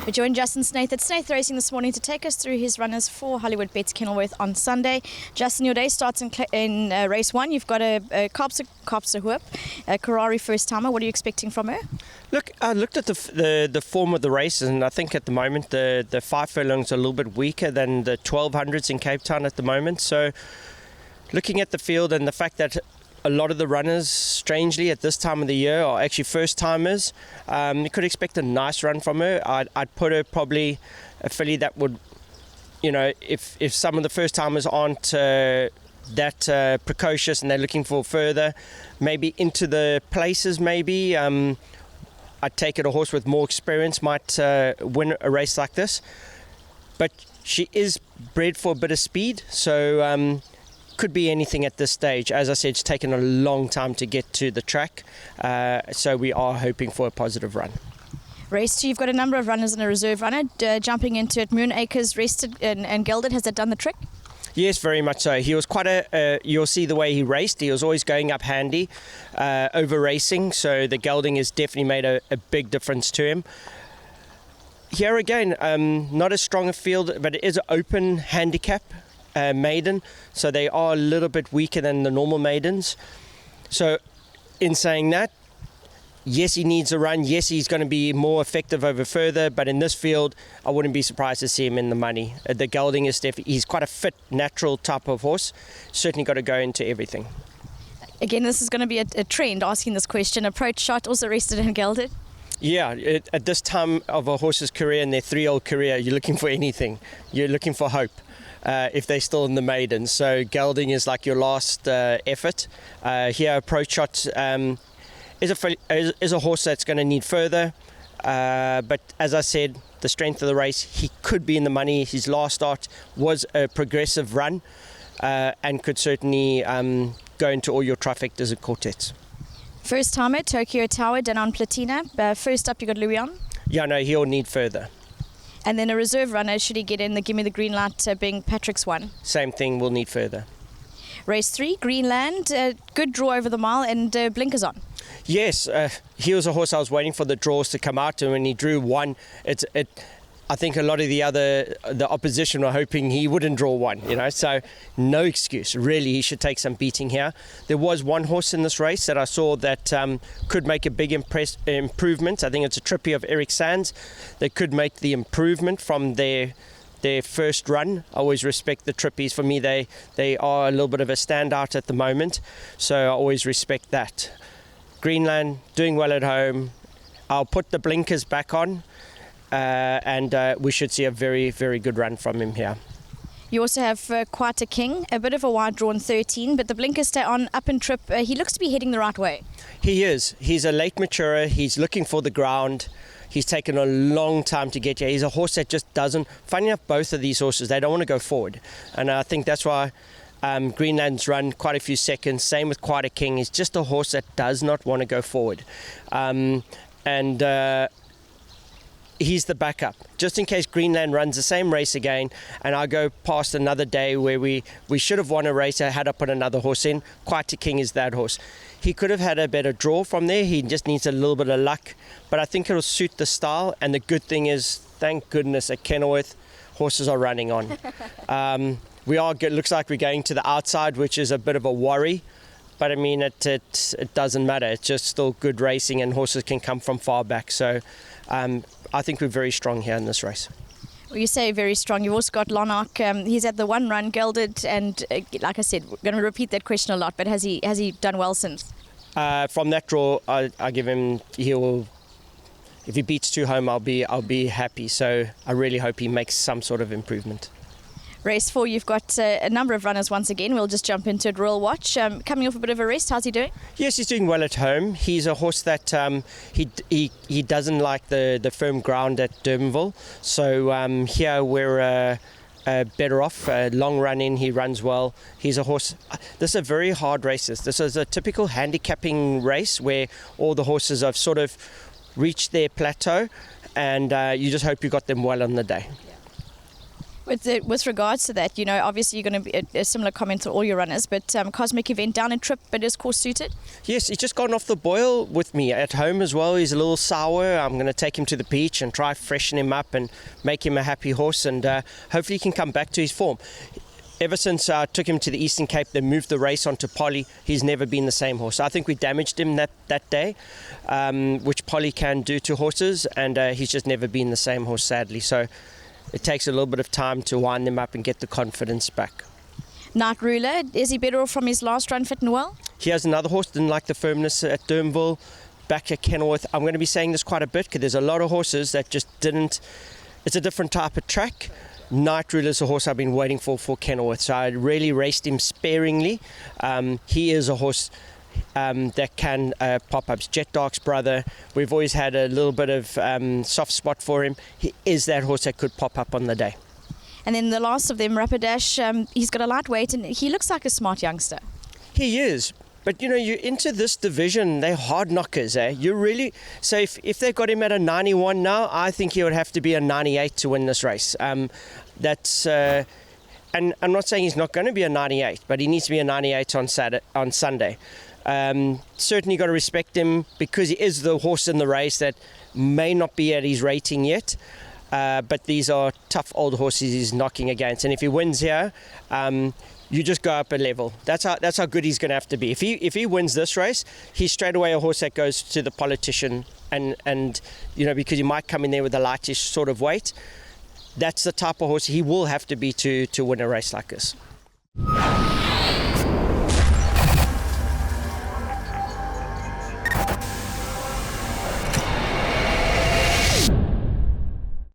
We joined Justin Snaith at Snaith Racing this morning to take us through his runners for Hollywood Bets Kenilworth on Sunday. Justin, your day starts in race 1. You've got a Kopse Hoop, a Karari first timer. What are you expecting from her? Look, I looked at the form of the race, and I think at the moment the 5 furlongs are a little bit weaker than the 1200s in Cape Town at the moment. So looking at the field and the fact that a lot of the runners, strangely, at this time of the year are actually first-timers. You could expect a nice run from her. I'd put her probably a filly that would, if some of the first-timers aren't that precocious and they're looking for further, maybe into the places maybe. I'd take it a horse with more experience might win a race like this. But she is bred for a bit of speed, so could be anything at this stage. As I said, it's taken a long time to get to the track, so we are hoping for a positive run. Race 2, you've got a number of runners and a reserve runner jumping into it. Moon Acres rested and Gilded. Has that done the trick? Yes, very much so. He was quite you'll see the way he raced. He was always going up handy, over racing, so the gelding has definitely made a big difference to him. Here again, not as strong a field, but it is an open handicap maiden, so they are a little bit weaker than the normal maidens. So in saying that, yes, he needs a run. Yes, he's going to be more effective over further, but in this field, I wouldn't be surprised to see him in the money. The gelding is definitely, he's quite a fit, natural type of horse. Certainly got to go into everything. Again, this is going to be a trend, asking this question. Approach shot, also rested and gelded. Yeah, at this time of a horse's career, in their 3-year-old career, you're looking for anything. You're looking for hope. If they're still in the maiden. So gelding is like your last effort. Here, approach shot is a horse that's going to need further. But as I said, the strength of the race, he could be in the money. His last start was a progressive run and could certainly go into all your trifectas and quartets. First timer, Tokyo Tower, Danon Platina. First up, you got Louis on. Yeah, no, he'll need further. And then a reserve runner, should he get in the Gimme the Green Light, being Patrick's one? Same thing, will need further. Race 3, Greenland, good draw over the mile and blinkers on. Yes, he was a horse I was waiting for the draws to come out, and when he drew one, I think a lot of the opposition were hoping he wouldn't draw one, so no excuse. Really, he should take some beating here. There was one horse in this race that I saw that could make a big improvement. I think it's a Trippy of Eric Sands. They could make the improvement from their first run. I always respect the Trippies. For me, they are a little bit of a standout at the moment, so I always respect that. Greenland, doing well at home. I'll put the blinkers back on. And we should see a very, very good run from him here. You also have Qui King, a bit of a wide drawn 13, but the blinkers stay on, up and trip. He looks to be heading the right way. He is. He's a late maturer. He's looking for the ground. He's taken a long time to get here. He's a horse that just doesn't. Funny enough, both of these horses, they don't want to go forward. And I think that's why Greenland's run quite a few seconds. Same with Qui King. He's just a horse that does not want to go forward. He's the backup, just in case Greenland runs the same race again and I go past another day where we should have won a race. I had to put another horse in. Qui King is that horse. He could have had a better draw from there. He just needs a little bit of luck, but I think it'll suit the style. And the good thing is, thank goodness at Kenilworth, horses are running on. Looks like we're going to the outside, which is a bit of a worry. But I mean, it doesn't matter. It's just still good racing, and horses can come from far back. So I think we're very strong here in this race. Well, you say very strong. You've also got Lonark. He's at the one run, Gilded, and like I said, we're going to repeat that question a lot. But has he done well since? From that draw, I give him. If he beats 2 home, I'll be happy. So I really hope he makes some sort of improvement. Race 4, you've got a number of runners once again. We'll just jump into it. Royal Watch, coming off a bit of a rest. How's he doing? Yes, he's doing well at home. He's a horse that he doesn't like the firm ground at Durbanville. So here we're better off. Long run in, he runs well. He's a horse. This is a very hard race. This is a typical handicapping race where all the horses have sort of reached their plateau, and you just hope you got them well on the day. With regards to that, obviously you're going to be a similar comment to all your runners, but Cosmic Event down and trip, but is course suited? Yes, he's just gone off the boil with me at home as well. He's a little sour. I'm going to take him to the beach and try freshen him up and make him a happy horse, and hopefully he can come back to his form. Ever since I took him to the Eastern Cape, they moved the race onto Polly. He's never been the same horse. I think we damaged him that day, which Polly can do to horses, and he's just never been the same horse, sadly. So it takes a little bit of time to wind him up and get the confidence back. Night Ruler, is he better off from his last run, fit and well? He has another horse, didn't like the firmness at Durbanville, back at Kennor. I'm going to be saying this quite a bit because there's a lot of horses that just didn't. It's a different type of track. Night Ruler is a horse I've been waiting for Kennor, so I really raced him sparingly. He is a horse that can pop up. Jet Dark's brother, we've always had a little bit of soft spot for him. He is that horse that could pop up on the day. And then the last of them, Rappid Dash, he's got a lightweight and he looks like a smart youngster. He is. But you're into this division, they're hard knockers, eh? You really, so if they got him at a 91 now, I think he would have to be a 98 to win this race. That's and I'm not saying he's not going to be a 98, but he needs to be a 98 on Sunday. Certainly got to respect him because he is the horse in the race that may not be at his rating yet. But these are tough old horses he's knocking against, and if he wins here, you just go up a level. That's how good he's going to have to be. If he wins this race, he's straight away a horse that goes to the politician, and because he might come in there with a lightish sort of weight. That's the type of horse he will have to be to win a race like this.